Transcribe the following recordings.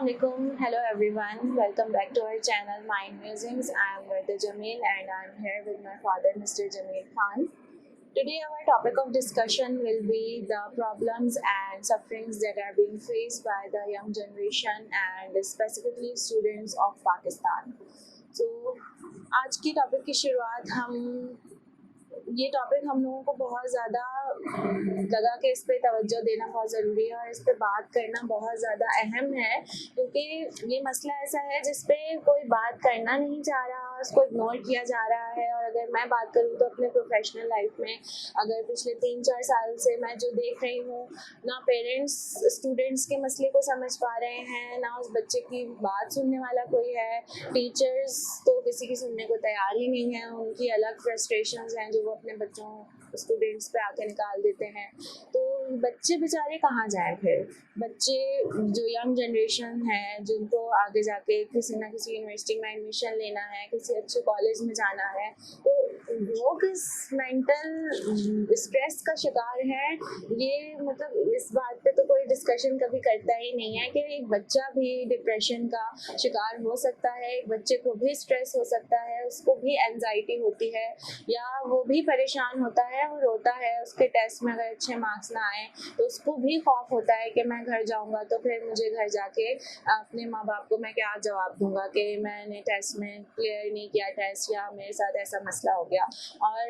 Assalamualaikum. Hello everyone. Welcome back to our channel Mind Musings. I am Varda Jameel and I am here with my father Mr. Jameel Khan. Today our topic of discussion will be the problems and sufferings that are being faced by the young generation and specifically students of Pakistan. So आज की topic की शुरुआत ये topic हम लोगों को बहुत ज़्यादा लगा कि इस पे तवज्जो देना बहुत ज़रूरी है और इस पे बात करना बहुत ज़्यादा अहम है, क्योंकि ये मसला ऐसा है जिस पे कोई बात करना नहीं चाह रहा, उसको इग्नोर किया जा रहा है। और अगर मैं बात करूँ तो अपने प्रोफेशनल लाइफ में अगर पिछले 3-4 साल से मैं जो देख रही हूँ, ना पेरेंट्स स्टूडेंट्स के मसले को समझ पा रहे हैं, ना उस बच्चे की बात सुनने वाला कोई है। टीचर्स तो किसी की सुनने को तैयार ही नहीं है, उनकी अलग फ्रस्ट्रेशंस हैं जो वो अपने बच्चों स्टूडेंट्स पे आके निकाल देते हैं। तो बच्चे बेचारे कहाँ जाएं फिर? बच्चे जो यंग जनरेशन है, जिनको आगे जाके किसी ना किसी यूनिवर्सिटी में एडमिशन लेना है, किसी अच्छे कॉलेज में जाना है, तो वो किस मेंटल स्ट्रेस का शिकार है, ये मतलब इस बात पे तो कोई डिस्कशन कभी करता ही नहीं है कि एक बच्चा भी डिप्रेशन का शिकार हो सकता है, एक बच्चे को भी स्ट्रेस हो सकता है, उसको भी एंजाइटी होती है या वो भी परेशान होता है और रोता है। उसके टेस्ट में अगर अच्छे मार्क्स ना आए तो उसको भी खौफ होता है कि मैं घर जाऊंगा तो फिर मुझे घर जाके अपने माँ बाप को मैं क्या जवाब दूंगा कि मैंने टेस्ट में क्लियर नहीं किया टेस्ट, या मेरे साथ ऐसा मसला हो गया। और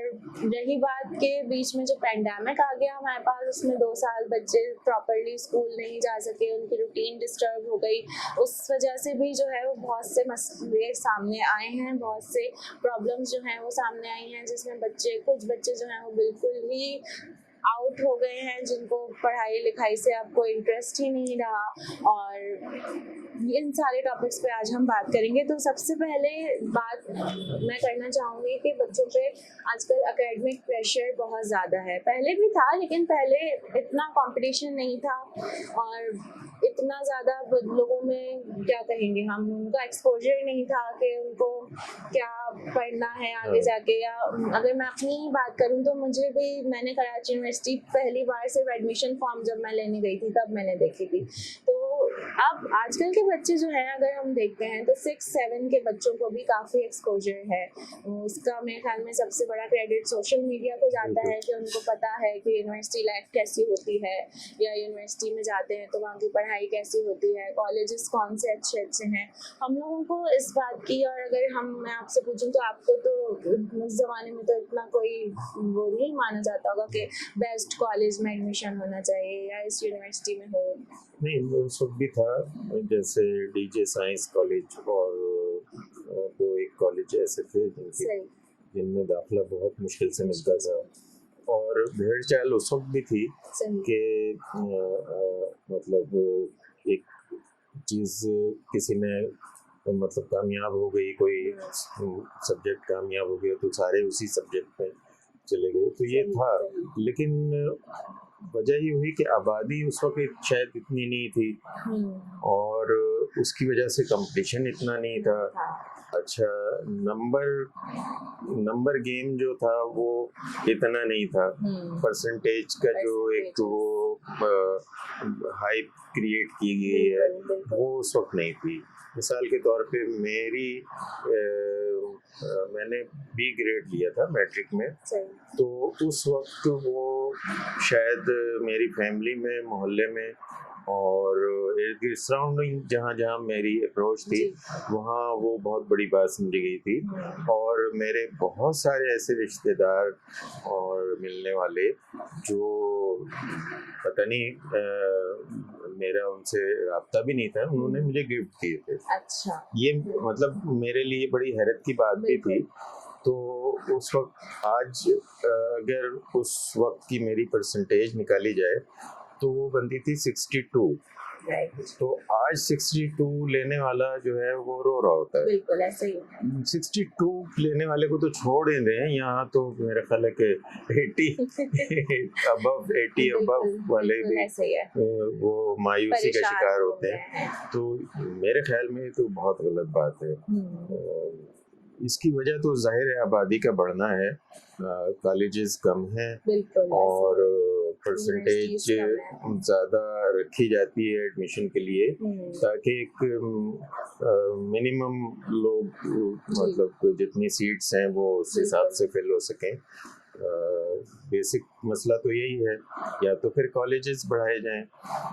रही बात के बीच में जो पेंडेमिक आ गया हमारे पास, उसमें 2 साल बच्चे प्रॉपरली स्कूल नहीं जा सके, उनकी रूटीन डिस्टर्ब हो गई। उस वजह से भी जो है वो बहुत से मसले सामने आए हैं, बहुत से प्रॉब्लम्स जो हैं वो सामने आई हैं, जिसमें कुछ बच्चे जो हैं वो बिल्कुल ही आउट हो गए हैं, जिनको पढ़ाई लिखाई से अब कोई इंटरेस्ट ही नहीं रहा। और इन सारे टॉपिक्स पे आज हम बात करेंगे। तो सबसे पहले बात मैं करना चाहूँगी कि बच्चों पे आजकल एकेडमिक प्रेशर बहुत ज़्यादा है। पहले भी था, लेकिन पहले इतना कंपटीशन नहीं था और इतना ज़्यादा लोगों में क्या कहेंगे हम, उनका एक्सपोजर नहीं था कि उनको क्या पढ़ना है आगे जाके। या अगर मैं अपनी बात करूँ तो मैंने कराची यूनिवर्सिटी पहली बार सिर्फ एडमिशन फॉर्म जब मैं लेने गई थी तब मैंने देखी थी। तो अब आजकल के बच्चे जो हैं अगर हम देखते हैं तो 6-7 के बच्चों को भी काफ़ी एक्सपोजर है। उसका मेरे ख्याल में सबसे बड़ा क्रेडिट सोशल मीडिया को जाता है कि उनको पता है कि यूनिवर्सिटी लाइफ कैसी होती है, या यूनिवर्सिटी में जाते हैं तो वहाँ की पढ़ाई कैसी होती है, कॉलेजेस कौन से अच्छे अच्छे हैं। हम लोगों को इस बात की, और अगर मैं आपसे पूछूं तो आपको तो उस ज़माने में तो इतना कोई वो नहीं माना जाता होगा कि बेस्ट कॉलेज में एडमिशन होना चाहिए या इस यूनिवर्सिटी में हो। नहीं, वो सब भी था, जैसे डीजे साइंस कॉलेज और 2-1 कॉलेज ऐसे थे जिनमें दाखिला बहुत मुश्किल से मिलता था। और भेड़ चाल उस वक्त भी थी कि मतलब एक चीज़ किसी ने मतलब कामयाब हो गई, कोई सब्जेक्ट कामयाब हो गया तो सारे उसी सब्जेक्ट में चले गए, तो ये था। लेकिन वजह ये हुई कि आबादी उस वक्त शायद इतनी नहीं थी और उसकी वजह से कंपटीशन इतना नहीं था। अच्छा, नंबर गेम जो था वो इतना नहीं था। परसेंटेज का जो एक वो हाइप क्रिएट की गई है वो उस वक्त नहीं थी। मिसाल के तौर पे मैंने बी ग्रेड लिया था मैट्रिक में, तो उस वक्त वो शायद मेरी फैमिली में, मोहल्ले में और सराउंडिंग जहाँ जहाँ मेरी अप्रोच थी वहाँ वो बहुत बड़ी बात समझी गई थी। और मेरे बहुत सारे ऐसे रिश्तेदार और मिलने वाले जो पता नहीं मेरा उनसे राब्ता भी नहीं था, उन्होंने मुझे गिफ्ट दिए थे। अच्छा, ये मतलब मेरे लिए बड़ी हैरत की बात भी थी। तो उस वक्त आज अगर उस वक्त की मेरी परसेंटेज निकाली जाए तो वो बनती थी 62। तो आज 62 लेने वाला जो है वो रो रहा होता है। बिल्कुल ऐसे ही 62 लेने वाले को तो छोड़ ही दें, यहाँ तो मेरा ख्याल है कि 80 अबव वाले भी वो मायूसी का शिकार होते हैं। तो मेरे ख्याल में तो बहुत गलत बात है। इसकी वजह तो जाहिर है आबादी का बढ़ना है, कॉलेजेस कम हैं और परसेंटेज Universities कम है। ज़्यादा रखी जाती है एडमिशन के लिए, ताकि एक मिनिमम लोग मतलब जितनी सीट्स हैं वो उस हिसाब से फिल हो सकें। बेसिक मसला तो यही है, या तो फिर कॉलेजेस बढ़ाए जाएं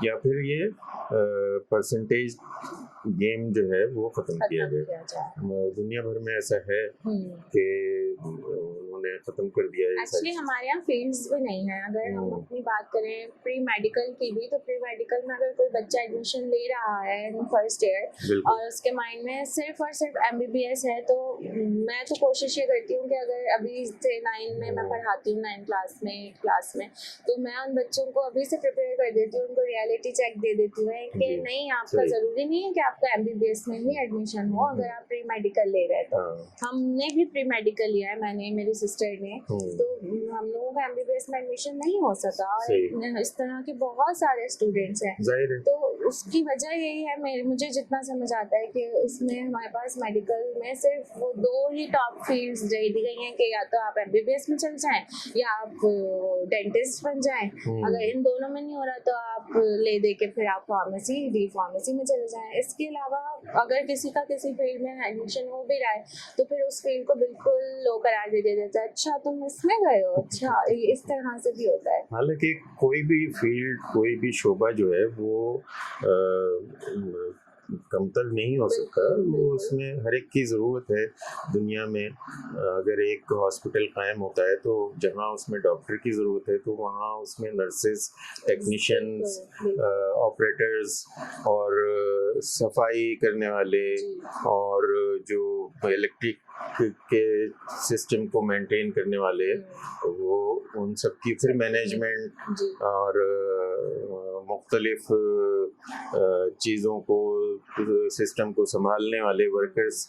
या फिर ये परसेंटेज गेम जो है वो ख़त्म किया जाए। दुनिया भर में ऐसा है कि उन्होंने ख़त्म कर दिया है। एक्चुअली हमारे यहाँ फील्ड्स भी नहीं है। अगर हम अपनी बात करें प्री मेडिकल की भी, तो प्री मेडिकल में अगर कोई बच्चा एडमिशन ले रहा है इन फर्स्ट ईयर और उसके माइंड में सिर्फ और सिर्फ MBBS है, तो मैं तो कोशिश ये करती हूँ कि अगर अभी से 9 में मैं पढ़ाती हूँ, 9 क्लास में 8 क्लास में, तो मैं उन बच्चों को अभी से प्रिपेयर कर देती हूँ, उनको रियलिटी चेक दे देती हूँ कि नहीं, आपका ज़रूरी नहीं है कि आपका MBBS में ही एडमिशन हो अगर आप प्री मेडिकल ले रहे हैं। तो हमने भी प्री मेडिकल लिया है, मैंने, मेरी सिस्टर ने, तो हम लोगों का MBBS में एडमिशन नहीं हो सका और इस तरह के बहुत सारे स्टूडेंट्स हैं। तो उसकी वजह यही है, मुझे जितना समझ आता है कि इसमें हमारे पास मेडिकल में सिर्फ वो 2 ही टॉप फील्ड्स दे दी गई हैं कि या तो आप MBBS में चल जाएं या आप डेंटिस्ट बन जाएं। अगर इन दोनों में नहीं हो रहा तो आप ले दे के फिर आप डी फार्मेसी में चले जाएं। इसके अलावा अगर किसी का किसी फील्ड में एडमिशन हो भी रहा है तो फिर उस फील्ड को बिल्कुल लो करार दे दिया जाता है। अच्छा तुम इसमें गए हो, अच्छा, इस तरह से भी होता है। हालांकि कोई भी फील्ड, कोई भी शोबा जो है वो कमतर नहीं हो सकता, वो उसमें हर एक की ज़रूरत है दुनिया में। अगर एक हॉस्पिटल कायम होता है तो जहाँ उसमें डॉक्टर की ज़रूरत है तो वहाँ उसमें नर्सेस, टेक्नीशियंस, ऑपरेटर्स और सफाई करने वाले और जो इलेक्ट्रिक के सिस्टम को मेंटेन करने वाले, वो उन सब की फिर मैनेजमेंट और मुख्तलिफ चीज़ों को, सिस्टम को संभालने वाले वर्कर्स,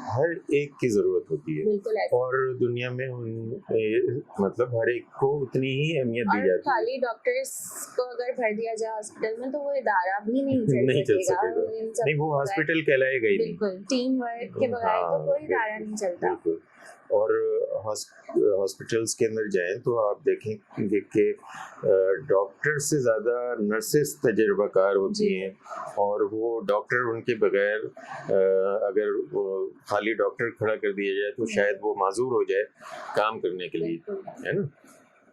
हर एक की ज़रूरत होती है और दुनिया में मतलब हर एक को उतनी ही अहमियत दी जाती है। खाली डॉक्टर्स को अगर भर दिया जाए हॉस्पिटल में तो वो इदारा भी नहीं चल सकेगा। नहीं, वो हॉस्पिटल कहलाएगा ही नहीं। बिल्कुल, टीम वर्क के बगैर तो कोई इदारा नहीं चलता। और हॉस्पिटल्स के अंदर जाएं तो आप देखेंगे कि डॉक्टर से ज़्यादा नर्सेस तजर्बाकार होती हैं और वो डॉक्टर उनके बगैर अगर खाली डॉक्टर खड़ा कर दिया जाए तो शायद वो माजूर हो जाए काम करने के लिए, है ना।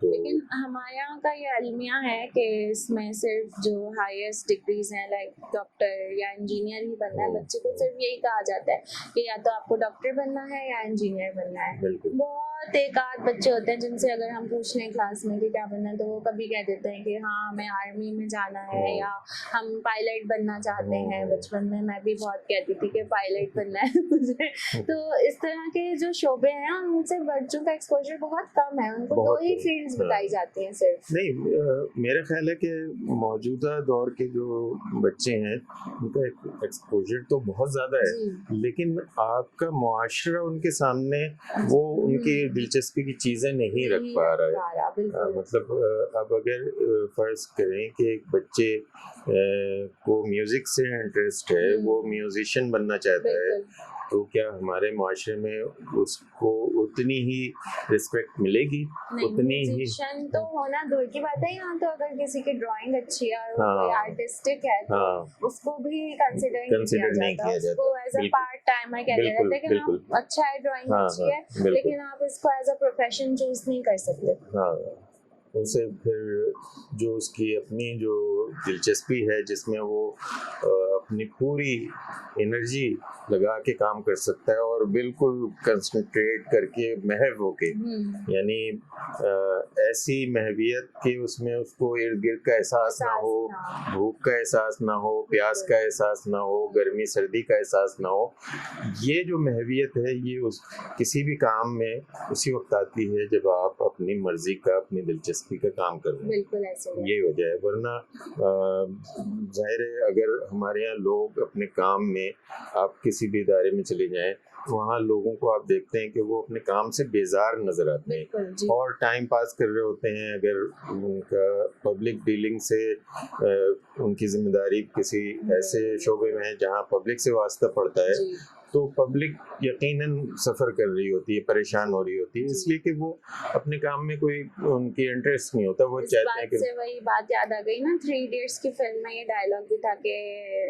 लेकिन हमारे यहाँ का ये अलमिया है कि इसमें सिर्फ जो हाईएस्ट डिग्रीज हैं लाइक डॉक्टर या इंजीनियर ही बनना है। बच्चे को सिर्फ यही कहा जाता है कि या तो आपको डॉक्टर बनना है या इंजीनियर बनना है। बहुत एक आध बच्चे होते हैं जिनसे अगर हम पूछ लें क्लास में कि क्या बनना है तो वो कभी कह देते हैं कि हाँ हमें आर्मी में जाना है या हम पायलट बनना चाहते हैं। बचपन में मैं भी बहुत कहती थी कि पायलट बनना है मुझे। तो इस तरह के जो शोबे हैं उनसे बच्चों का एक्सपोजर बहुत कम है, उनको 2 ही फील्ड बताई जाती हैं सिर्फ। नहीं, मेरा ख्याल है कि मौजूदा दौर के जो बच्चे हैं उनका एक्सपोजर तो बहुत ज़्यादा है, लेकिन आपका मुआशरा उनके सामने वो उनकी दिलचस्पी की चीज़ें नहीं रख पा रहा है। मतलब अब अगर फ़र्ज़ करें कि एक बच्चे को म्यूज़िक से इंटरेस्ट है, वो म्यूज़िशियन बनना चाहता है, तो क्या हमारे माशरे में उसको उतनी ही रिस्पेक्ट मिलेगी? उतनी ही तो होना दूर की बात है। यहाँ तो अगर किसी की ड्राइंग अच्छी है और कोई आर्टिस्टिक है तो उसको भी कंसिडर नहीं किया जाता। उसको एज अ पार्ट टाइमर कहते रहते हैं कि हाँ अच्छा है, ड्राइंग अच्छी है, लेकिन आप इसको एज अ प्रोफेशन चूज नहीं कर सकते। उसे फिर जो उसकी अपनी जो दिलचस्पी है जिसमें वो अपनी पूरी एनर्जी लगा के काम कर सकता है और बिल्कुल कंसंट्रेट करके महव होके, यानी ऐसी महवियत कि उसमें उसको इर्द गिर्द का एहसास ना हो, भूख का एहसास ना हो, प्यास का एहसास ना हो, गर्मी सर्दी का एहसास ना हो। ये जो महवियत है ये उस किसी भी काम में उसी वक्त आती है जब आप अपनी मर्जी का, अपनी दिलचस्पी का काम कर रहे हैं। बिल्कुल ऐसे ये वजह है, वरना जाहिर है अगर हमारे यहाँ लोग अपने काम में, आप किसी भी इदारे में चले जाएं, वहाँ लोगों को आप देखते हैं कि वो अपने काम से बेजार नजर आते हैं और टाइम पास कर रहे होते हैं। अगर उनका पब्लिक डीलिंग से उनकी जिम्मेदारी किसी ऐसे शोबे में है जहाँ पब्लिक से वास्ता पड़ता है तो पब्लिक यकीनन सफ़र कर रही होती है, परेशान हो रही होती है, इसलिए कि वो अपने काम में कोई उनकी इंटरेस्ट नहीं होता। वो इस चाहते हैं बात कि से वही बात याद आ गई ना, 3 इडियट्स की फिल्म में ये डायलॉग भी था कि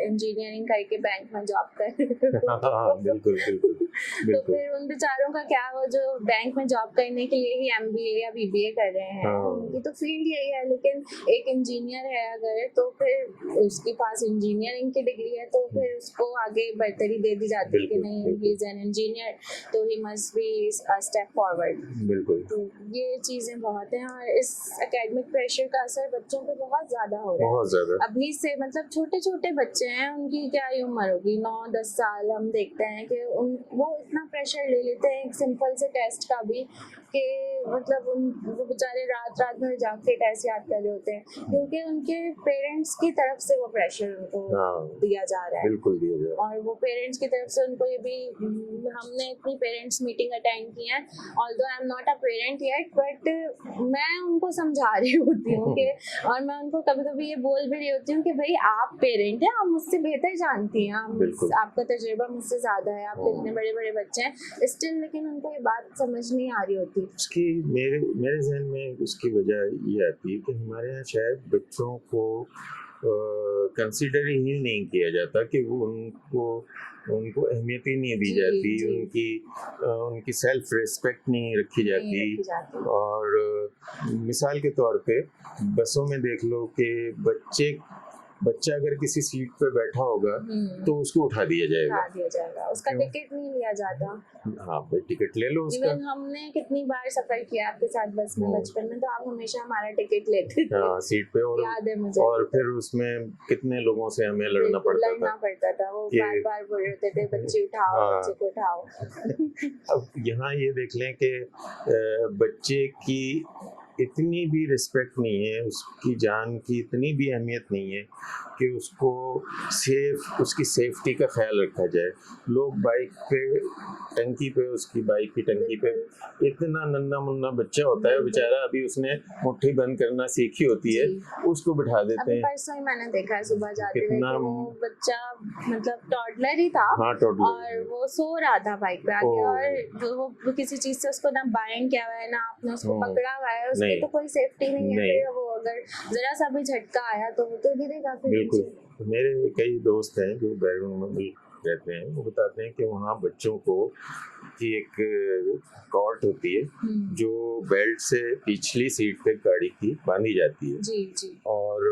इंजीनियरिंग करके बैंक में जॉब कर। हाँ, बिल्कुल बिल्कुल तो बिल्कुल। फिर उन बेचारों का क्या, वो जो बैंक में जॉब करने के लिए ही एमबीए या बीबीए कर रहे हैं, हाँ। उनकी तो फील्ड यही है। लेकिन एक इंजीनियर है अगर, तो फिर उसके पास इंजीनियरिंग की डिग्री है, तो फिर उसको आगे बढ़तरी दे दी जाती है कि बिल्कुल नहीं, बिल्कुल ही इज एन इंजीनियर, तो he must be a step forward. बिल्कुल। तो ये चीजें बहुत हैं, और इस एकेडमिक प्रेशर का असर बच्चों पे बहुत ज्यादा हो रहा है बहुत ज़्यादा। अभी से। मतलब छोटे छोटे बच्चे हैं, उनकी क्या ही उम्र होगी, 9-10 साल। हम देखते हैं कि वो इतना प्रेशर ले लेते हैं एक सिंपल से टेस्ट का भी, कि मतलब वो बेचारे रात रात भर जाग के टेस्ट याद कर रहे होते हैं, क्योंकि उनके पेरेंट्स की तरफ से वो प्रेशर उनको हाँ, दिया जा रहा है। बिल्कुल दिया जा रहा है। और वो पेरेंट्स की तरफ से उनको ये भी, हमने इतनी पेरेंट्स मीटिंग अटेंड की है, although I am not a parent yet, but मैं उनको समझा रही होती हूँ कि, और मैं उनको कभी कभी ये बोल भी रही होती हूँ कि भाई आप पेरेंट हैं, आप मुझसे बेहतर जानती हैं, बिल्कुल। आपका तजर्बा मुझसे ज़्यादा है, आपके इतने बड़े बड़े बच्चे हैं स्टिल, लेकिन उनको ये बात समझ नहीं आ रही होती। उसकी मेरे जहन में उसकी वजह ये आती है कि हमारे यहाँ शायद बच्चों को कंसिडर ही नहीं किया जाता, कि वो उनको उनको अहमियत ही नहीं दी जी, जाती, जी। उनकी सेल्फ रिस्पेक्ट नहीं रखी नहीं रखी जाती। और मिसाल के तौर पे बसों में देख लो कि बच्चा अगर किसी सीट पे बैठा होगा तो उसको उठा दिया जाएगा। उठा दिया जाएगा, उसका क्यों? टिकट नहीं लिया जाता। हाँ भाई, टिकट ले लो उसका। इवन हमने कितनी बार सफर किया आपके साथ बस में बचपन में, तो आप हमेशा हमारा टिकट लेते थे। हाँ, सीट पे। याद है मुझे। और फिर उसमें कितने लोगों से हमें लड़ना पड़ता था। वो ये- बार बार बोल रहे थे बच्चे उठाओ, हाँ। बच्चे को उठाओ। अब यहाँ ये देख लें कि बच्चे की इतनी भी रिस्पेक्ट नहीं है, उसकी जान की इतनी भी अहमियत नहीं है कि उसकी सेफ्टी का ख्याल रखा जाए। लोग उसकी बाइक की टंकी पे इतना नन्ना मुन्ना बच्चा होता है बेचारा, अभी उसने मुट्ठी बंद करना सीखी होती है, उसको बिठा देते अभी हैं। परसों ही मैंने देखा है सुबह जाते हुए कितना- कि वो बच्चा मतलब टॉडलर ही था। हाँ, टॉडलर। और वो सो रहा था बाइक पे आगे, ओह। और वो किसी चीज से उसको ना बाइंड किया हुआ है, ना आपने उसको पकड़ा हुआ है, उसकी नहीं। तो कोई सेफ्टी नहीं है। नहीं। फिर वो अगर जरा सा भी झटका आया तो वो तो गिरेगा फिर बिल्कुल। नीचे। मेरे कई दोस्त हैं जो बैरून में रहते हैं, वो बताते हैं कि वहाँ बच्चों को की एक कॉर्ड होती है जो बेल्ट से पिछली सीट पे गाड़ी की बांधी जाती है। जी जी। और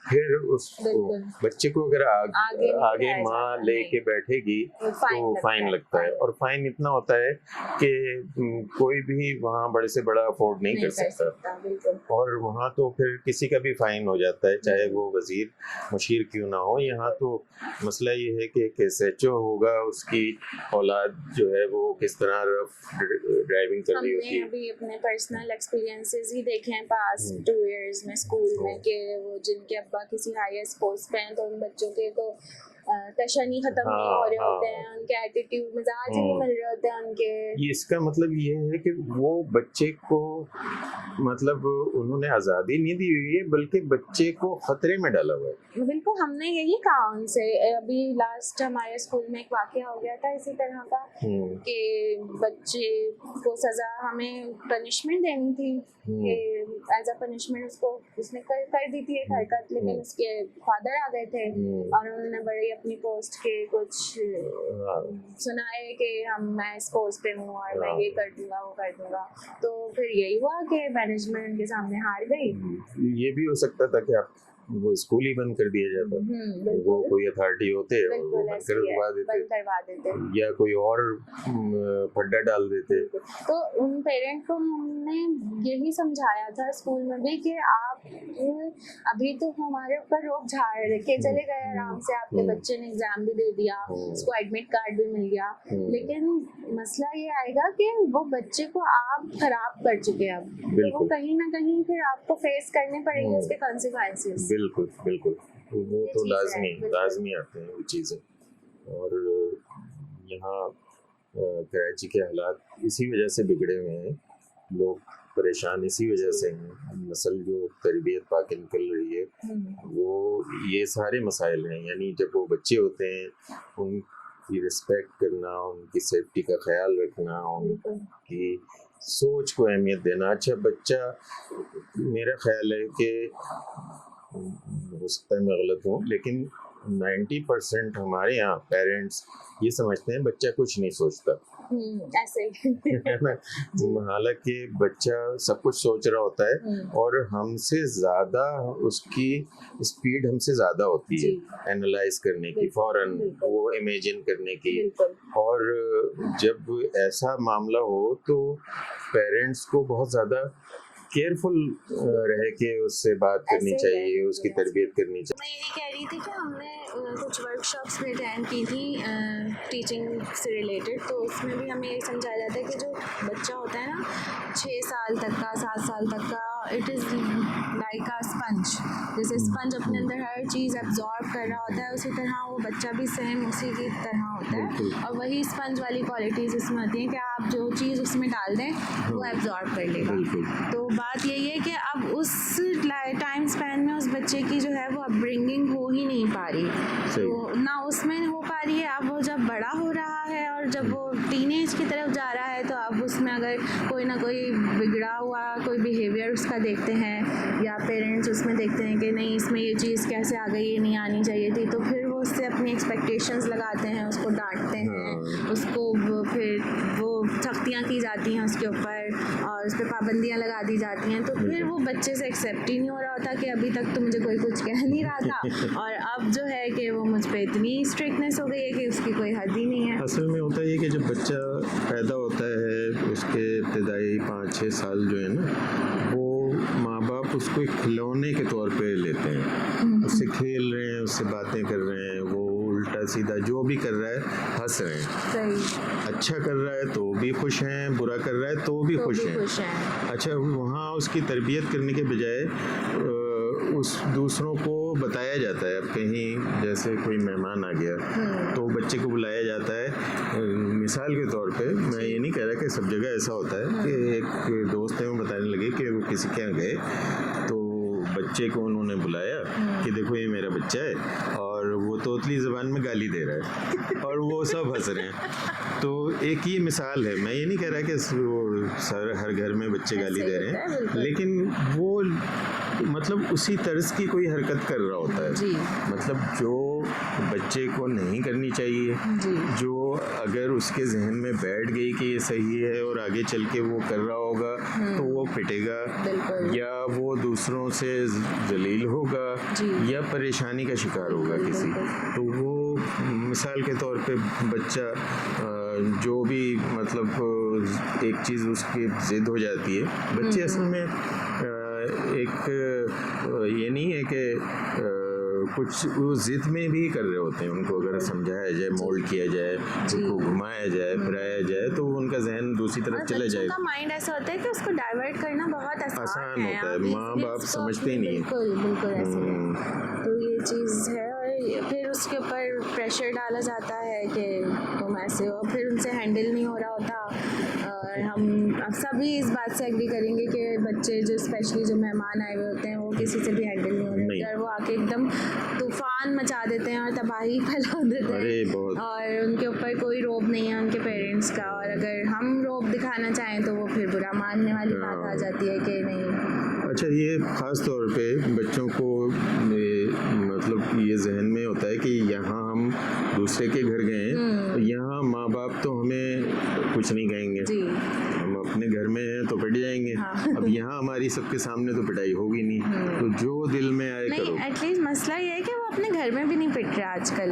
फिर उसको बिल्कुल। बच्चे को अगर आगे नहीं आगे लाया माँ जाता, लेके बैठेगी वो तो फाइन लगता है। और फाइन इतना होता है कि कोई भी वहाँ बड़े से बड़ा अफोर्ड नहीं कर सकता। बिल्कुल। और वहाँ तो फिर किसी का भी फाइन हो जाता है, चाहे वो वजीर मुशीर क्यों ना हो। यहाँ तो मसला ये है कि एक एसएचओ होगा, उसकी औलाद जो है वो किस तरह रफ ड्राइविंग कर रही होती हमने है। अभी अपने पर्सनल एक्सपीरियंसेस ही देखे हैं पास्ट 2 इयर्स में स्कूल में, कि वो जिनके अब्बा किसी हाईएस्ट पोस्ट पे हैं, तो उन बच्चों के तो टशन ही खत्म नहीं हो रहे होते हैं, उनके एटीट्यूड मिजाज ही नहीं मिल रहे होते हैं उनके। ये इसका मतलब ये है कि वो बच्चे को मतलब उन्होंने आज़ादी नहीं दी हुई है, बल्कि बच्चे को खतरे में डाला हुआ है। बिल्कुल, हमने यही कहा उनसे। अभी लास्ट हमारे स्कूल में एक वाकया हो गया था इसी तरह का, कि बच्चे को सजा, हमें पनिशमेंट देनी थी, एज अ पनिशमेंट उसने कर दी थी एक हरकत, लेकिन उसके फादर आ गए थे और उन्होंने बड़ी अपनी पोस्ट के कुछ सुनाए कि मैं इस पोस्ट पे हूँ और मैं ये कर दूंगा वो कर दूंगा। तो फिर यही हुआ कि मैनेजमेंट उनके सामने हार गई। ये भी हो सकता था कि वो स्कूल ही बंद कर दिया जाता। वो कोई अथॉरिटी होते वो बंद करवा देते या कोई और फड्डा डाल देते। तो उन पेरेंट को हमने यही समझाया था स्कूल में भी कि आप अभी तो हमारे ऊपर रोक झाड़ के चले गए आराम से, आपके बच्चे ने एग्जाम भी दे दिया, उसको एडमिट कार्ड भी मिल गया, लेकिन मसला ये आएगा कि वो बच्चे को आप खराब कर चुके हैं। अब तो वो कहीं ना कहीं फिर आपको फेस करने पड़ेंगे उसके कॉन्सिक्वेंसेस। बिल्कुल बिल्कुल। तो वो तो लाजमी आते हैं वो चीज़ें। और यहाँ कराची के हालात इसी वजह से बिगड़े हुए हैं, लोग परेशान इसी वजह से हैं। नस्ल जो तरबियत पाके निकल रही है वो ये सारे मसाइल हैं। यानी जब वो बच्चे होते हैं उनकी रिस्पेक्ट करना, उनकी सेफ्टी का ख्याल रखना, उनकी सोच को अहमियत देना। अच्छा बच्चा, मेरा ख्याल है कि हो सकता है मैं गलत हूँ, लेकिन 90% हमारे यहाँ पेरेंट्स ये समझते हैं बच्चा कुछ नहीं सोचता। ऐसे ही है ना। हालांकि बच्चा सब कुछ सोच रहा होता है और हमसे ज्यादा उसकी स्पीड हमसे ज्यादा होती है एनालाइज करने की, फौरन वो इमेजिन करने की। और जब ऐसा मामला हो तो पेरेंट्स को बहुत ज्यादा केयरफुल रह के उससे बात करनी चाहिए, उसकी तरबियत करनी चाहिए। मैं यही कह रही थी कि हमने कुछ वर्कशॉप्स भी अटेंड की थी टीचिंग से रिलेटेड, तो उसमें भी हमें ये समझाया जाता है कि जो बच्चा होता है ना 6 साल तक का, 7 साल तक का, it is like a sponge. जैसे स्पंज अपने अंदर हर चीज़ एब्जॉर्ब कर रहा होता है, उसी तरह वो बच्चा भी सेम उसी की तरह होता है। और वही स्पंज वाली क्वालिटीज़ उसमें होती हैं कि आप जो चीज़ उसमें डाल दें वो एब्जॉर्ब कर लेगा। तो बात यही है कि अब उस टाइम स्पैन में उस बच्चे की जो है वो अपब्रिंगिंग हो ही नहीं पा रही, तो ना उसमें हो पा रही है। अब वो जब बड़ा हो रहा है और जब वो टीनेज की तरफ जा रहा है, तो अब उसमें अगर कोई ना कोई बिगड़ा हुआ कोई बिहेवियर उसका देखते हैं, या पेरेंट्स उसमें देखते हैं कि नहीं इसमें ये चीज़ कैसे आ गई, ये नहीं आनी चाहिए थी, तो फिर वो उससे अपनी एक्सपेक्टेशंस लगाते हैं, उसको डांटते हैं, उसको फिर वो सख्तियाँ की जाती हैं उसके ऊपर और उस पर पाबंदियाँ लगा दी जाती हैं। तो फिर वो बच्चे से एक्सेप्ट ही नहीं हो रहा होता कि अभी तक तो मुझे कोई कुछ कह नहीं रहा था और अब जो है कि वो मुझ पर इतनी स्ट्रिक्टनेस हो गई है कि उसकी कोई हद ही नहीं है। असल में होता है कि जब बच्चा पैदा होता है उसके इब्तदाई 5-6 साल जो है ना, वो माँ बाप उसको एक खिलौने के तौर पे लेते हैं, उससे खेल रहे हैं, उससे बातें कर रहे हैं, वो उल्टा सीधा जो भी कर रहा है हंस रहे हैं। सही। अच्छा कर रहा है तो भी खुश हैं, बुरा कर रहा है तो भी खुश हैं। अच्छा, वहाँ उसकी तरबियत करने के बजाय उस दूसरों को बताया जाता है। अब कहीं जैसे कोई मेहमान आ गया तो बच्चे को बुलाया जाता है। मिसाल के तौर पे, मैं ये नहीं कह रहा कि सब जगह ऐसा होता है, कि एक दोस्त है वो बताने लगे कि वो किसी के यहाँ गए तो बच्चे को उन्होंने बुलाया कि देखो ये मेरा बच्चा है, और वो तोतली ज़बान में गाली दे रहा है और वो सब हंस रहे हैं। तो एक ये मिसाल है, मैं ये नहीं कह रहा कि वो हर घर में बच्चे गाली दे रहे हैं, लेकिन वो मतलब उसी तर्ज की कोई हरकत कर रहा होता है। मतलब जो बच्चे को नहीं करनी चाहिए, जो अगर उसके जहन में बैठ गई कि ये सही है और आगे चल के वो कर रहा होगा तो वो पिटेगा, या वो दूसरों से जलील होगा, या परेशानी का शिकार होगा किसी। तो वो मिसाल के तौर पे बच्चा जो भी मतलब एक चीज़ उसकी ज़िद हो जाती है, बच्चे असल में एक ये नहीं है कि कुछ वो ज़िद में भी कर रहे होते हैं। उनको अगर समझाया जाए, मोल्ड किया जाए, उनको घुमाया जाए, फिराया जाए, तो उनका जहन दूसरी तरफ चले जाए। बच्चों का माइंड ऐसा होता है कि उसको डाइवर्ट करना बहुत आसान होता है, माँ बाप समझते ही नहीं। बिल्कुल ऐसे। तो ये चीज़ है, और फिर उसके ऊपर प्रेशर डाला जाता है कि तुम ऐसे हो, फिर उनसे हैंडल नहीं हो रहा होता। और हम सभी इस बात से एग्री करेंगे कि बच्चे जो स्पेशली जो मेहमान आए हुए होते हैं वो किसी से भी हैंडल नहीं हो रहे, और वो आके एकदम तूफान मचा देते हैं और तबाही फैला देते हैं, और उनके ऊपर कोई रोब नहीं है उनके पेरेंट्स का। और अगर हम रोब दिखाना चाहें तो वो फिर बुरा मानने वाली बात आ जाती है कि नहीं। अच्छा, ये ख़ास तौर पे बच्चों को मतलब ये जहन में होता है कि यहाँ हम दूसरे के घर गए हैं, यहाँ माँ बाप तो हमें कुछ नहीं कहेंगे, हम अपने घर में हैं तो पिट जाएंगे। अब यहाँ हमारी सबके सामने तो पिटाई होगी नहीं, तो जो दिल में आए करो। एटलीस्ट मसला ये है कि वो अपने घर में भी नहीं पिट रहे आजकल।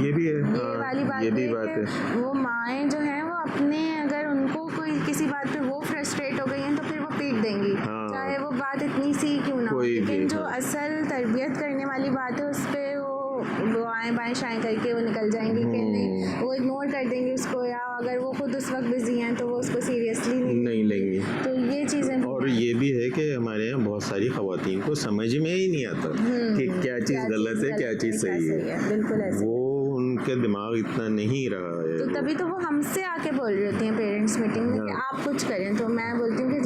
ये भी है, ये वाली बात, ये भी बात है। वो माएँ जो हैं वो अपने, अगर उनको कोई किसी बात पे वो फ्रस्ट्रेट हो गई हैं तो फिर वो पीट देंगी, चाहे वो बात इतनी सी क्यों ना हो। लेकिन जो असल तरबियत करने वाली बात है उस पर वो आएँ बाएँ शाएँ करके वो निकल जाएंगी कि नहीं, वो इग्नोर कर देंगे उसको, या अगर वो खुद उस वक्त बिजी हैं तो वो उसको सीरियसली नहीं लेंगे। तो ये चीज़ें, और ये भी है कि हमारे यहाँ बहुत सारी ख़वातीन को समझ में ही नहीं आता कि क्या चीज़ गलत है, क्या चीज़ सही है। बिल्कुल ऐसे। वो उनका दिमाग इतना नहीं रहा है। तो तभी तो वो हमसे आके बोल रही होती हैं पेरेंट्स मीटिंग में कि आप कुछ करें, तो मैं बोलती हूँ कि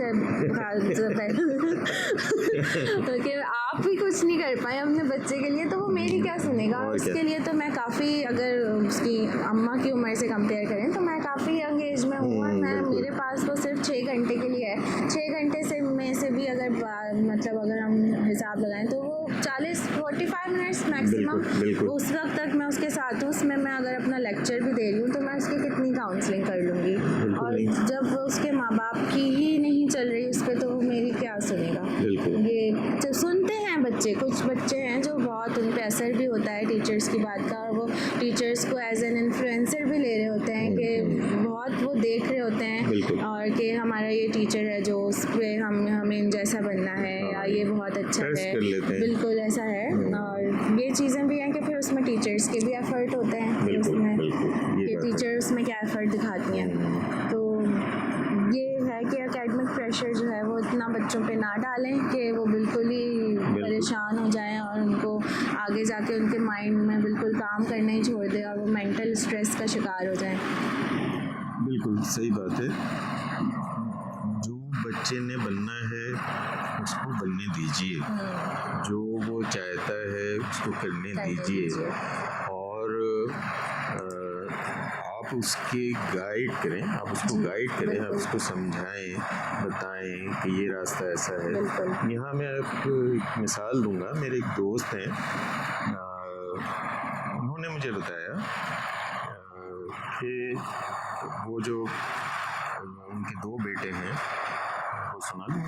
तो कि आप भी कुछ नहीं कर पाए अपने बच्चे के लिए, तो वो मेरी क्या सुनेगा। उसके लिए तो मैं काफ़ी, अगर उसकी अम्मा की उम्र से कंपेयर करें तो मैं काफ़ी यंग एज में हूँ, और मैं मेरे पास वो सिर्फ 6 घंटे के लिए है। 6 घंटे से में से भी अगर मतलब अगर हम हिसाब लगाएं तो वो 45 मिनट्स मैक्सिमम उस वक्त तक मैं उसके साथ हूँ। उसमें मैं अगर अपना लेक्चर भी दे रही हूँ तो मैं उसकी कितनी काउंसलिंग कर लूँगी, और जब उसके माँ बाप की ही नहीं चल रही उस पर, तो वो मेरी क्या सुनेगा। ये तो सुनते हैं बच्चे, कुछ बच्चे हैं जो बहुत उन पर असर भी होता है टीचर्स की बात का, और वो टीचर्स को एज एन इन्फ्लुएंसर भी ले रहे होते हैं कि बहुत वो देख रहे होते हैं, और कि हमारा ये टीचर है जो उस पर हमें जैसा बनना है, या ये बहुत अच्छा है, बिल्कुल ऐसा है। और ये चीज़ें भी हैं कि फिर उसमें टीचर्स के भी एफर्ट होते हैं उसमें, कि टीचर उसमें क्या एफर्ट दिखाती हैं। तो ये है कि एकेडमिक प्रेशर जो है वो इतना बच्चों पे ना डालें कि वो बिल्कुल ही परेशान हो जाएं, और उनको आगे जाके उनके माइंड में बिल्कुल काम करना ही छोड़ दे, और वो मेंटल स्ट्रेस का शिकार हो जाएं। बिल्कुल सही बात है। जो बच्चे ने बनना है उसको बनने दीजिए, जो वो चाहता है उसको करने दीजिए, और आप उसके गाइड करें, आप उसको गाइड करें, आप उसको समझाएं, बताएं कि ये रास्ता ऐसा है। यहाँ मैं आपको एक मिसाल दूंगा। मेरे एक दोस्त हैं, उन्होंने मुझे बताया कि वो जो उनके 2 बेटे हैं, वो सुना लूँ।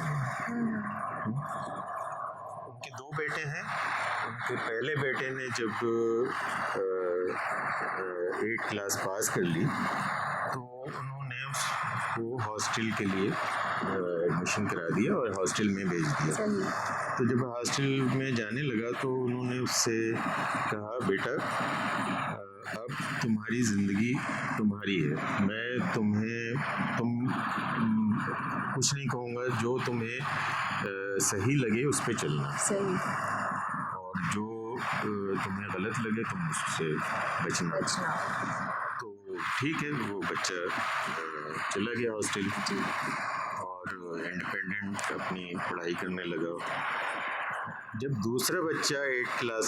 उनके 2 बेटे हैं। उनके पहले बेटे ने जब 8th क्लास पास कर ली तो उन्होंने उसको हॉस्टल के लिए एडमिशन करा दिया और हॉस्टल में भेज दिया। तो जब हॉस्टल में जाने लगा तो उन्होंने उससे कहा, बेटा अब तुम्हारी ज़िंदगी तुम्हारी है, मैं तुम कुछ नहीं कहूँगा, जो तुम्हें सही लगे उस पे चलना, और जो तुम्हें गलत लगे तुम उससे बचना। तो ठीक है, वो बच्चा चला गया हॉस्टल और इंडिपेंडेंट अपनी पढ़ाई करने लगा। जब दूसरा बच्चा 8th क्लास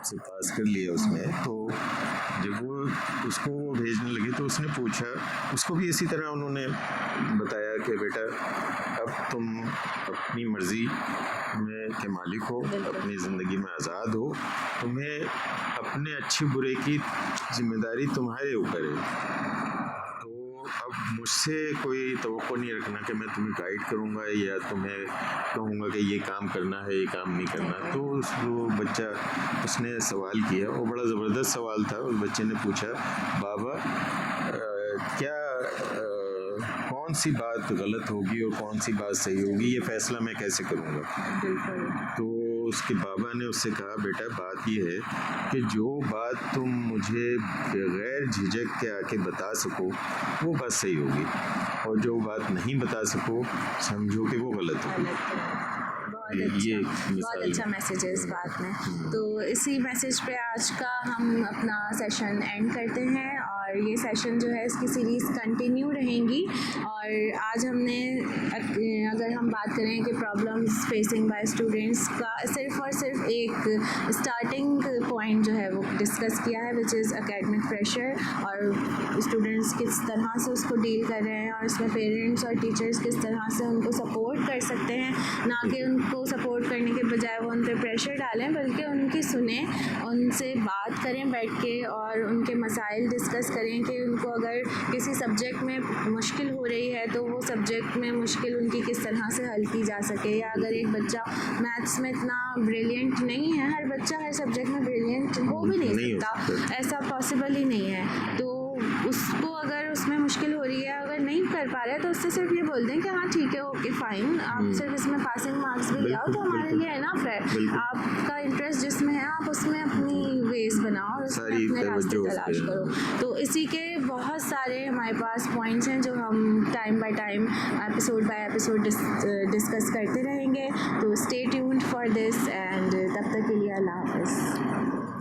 से पास कर लिया उसने, तो जब वो उसको भेजने लगे तो उसने पूछा, उसको भी इसी तरह उन्होंने बताया कि बेटा अब तुम अपनी मर्जी में के मालिक हो, अपनी ज़िंदगी में आज़ाद हो, तुम्हें अपने अच्छे बुरे की जिम्मेदारी तुम्हारे ऊपर है। अब मुझसे कोई तवक्को नहीं रखना कि मैं तुम्हें गाइड करूंगा या तुम्हें कहूँगा कि ये काम करना है, ये काम नहीं करना। तो वो बच्चा, उसने सवाल किया, वो बड़ा ज़बरदस्त सवाल था। उस बच्चे ने पूछा, बाबा क्या कौन सी बात गलत होगी और कौन सी बात सही होगी, ये फैसला मैं कैसे करूँगा। तो उसके बाबा ने उससे कहा, बेटा बात ये है कि जो बात तुम मुझे बगैर झिझक के आके बता सको वो बात सही होगी, और जो बात नहीं बता सको समझो कि वो गलत होगी। ये बहुत अच्छा मैसेज है इस बात में। तो इसी मैसेज पे आज का हम अपना सेशन एंड करते हैं, और ये सेशन जो है इसकी सीरीज़ कंटिन्यू रहेंगी। और आज हमने, अगर हम बात करें कि प्रॉब्लम्स फेसिंग बाय स्टूडेंट्स का, सिर्फ और सिर्फ एक स्टार्टिंग पॉइंट जो है वो डिस्कस किया है, विच इज़ एकेडमिक प्रेशर, और स्टूडेंट्स किस तरह से उसको डील कर रहे हैं, और इसमें पेरेंट्स और टीचर्स किस तरह से उनको सपोर्ट कर सकते हैं, ना कि उनको सपोर्ट करने के बजाय वो उन पर प्रेशर डालें, बल्कि उनकी सुने, उनसे बात करें बैठ के, और उनके मसाइल डिस्कस करें कि उनको अगर किसी सब्जेक्ट में मुश्किल हो रही है तो वो सब्जेक्ट में मुश्किल उनकी किस तरह से हल की जा सके। या अगर एक बच्चा मैथ्स में इतना ब्रिलियंट नहीं है, हर बच्चा हर सब्जेक्ट में ब्रिलियंट हो भी नहीं सकता, ऐसा पॉसिबल ही नहीं है। तो उसको अगर उसमें मुश्किल हो रही है, अगर नहीं कर पा रहा है, तो उससे सिर्फ ये बोल दें कि हाँ ठीक है, ओके फाइन, आप सिर्फ इसमें पासिंग मार्क्स भी ले आओ तो हमारे लिए इनफ है। आपका इंटरेस्ट जिसमें है आप उसमें अपनी वेज बनाओ और उसमें अपने रास्ते तलाश करो। तो इसी के बहुत सारे हमारे पास पॉइंट्स हैं जो हम time by time, episode by episode discuss करते रहेंगे। तो स्टे ट्यून्ड फॉर दिस।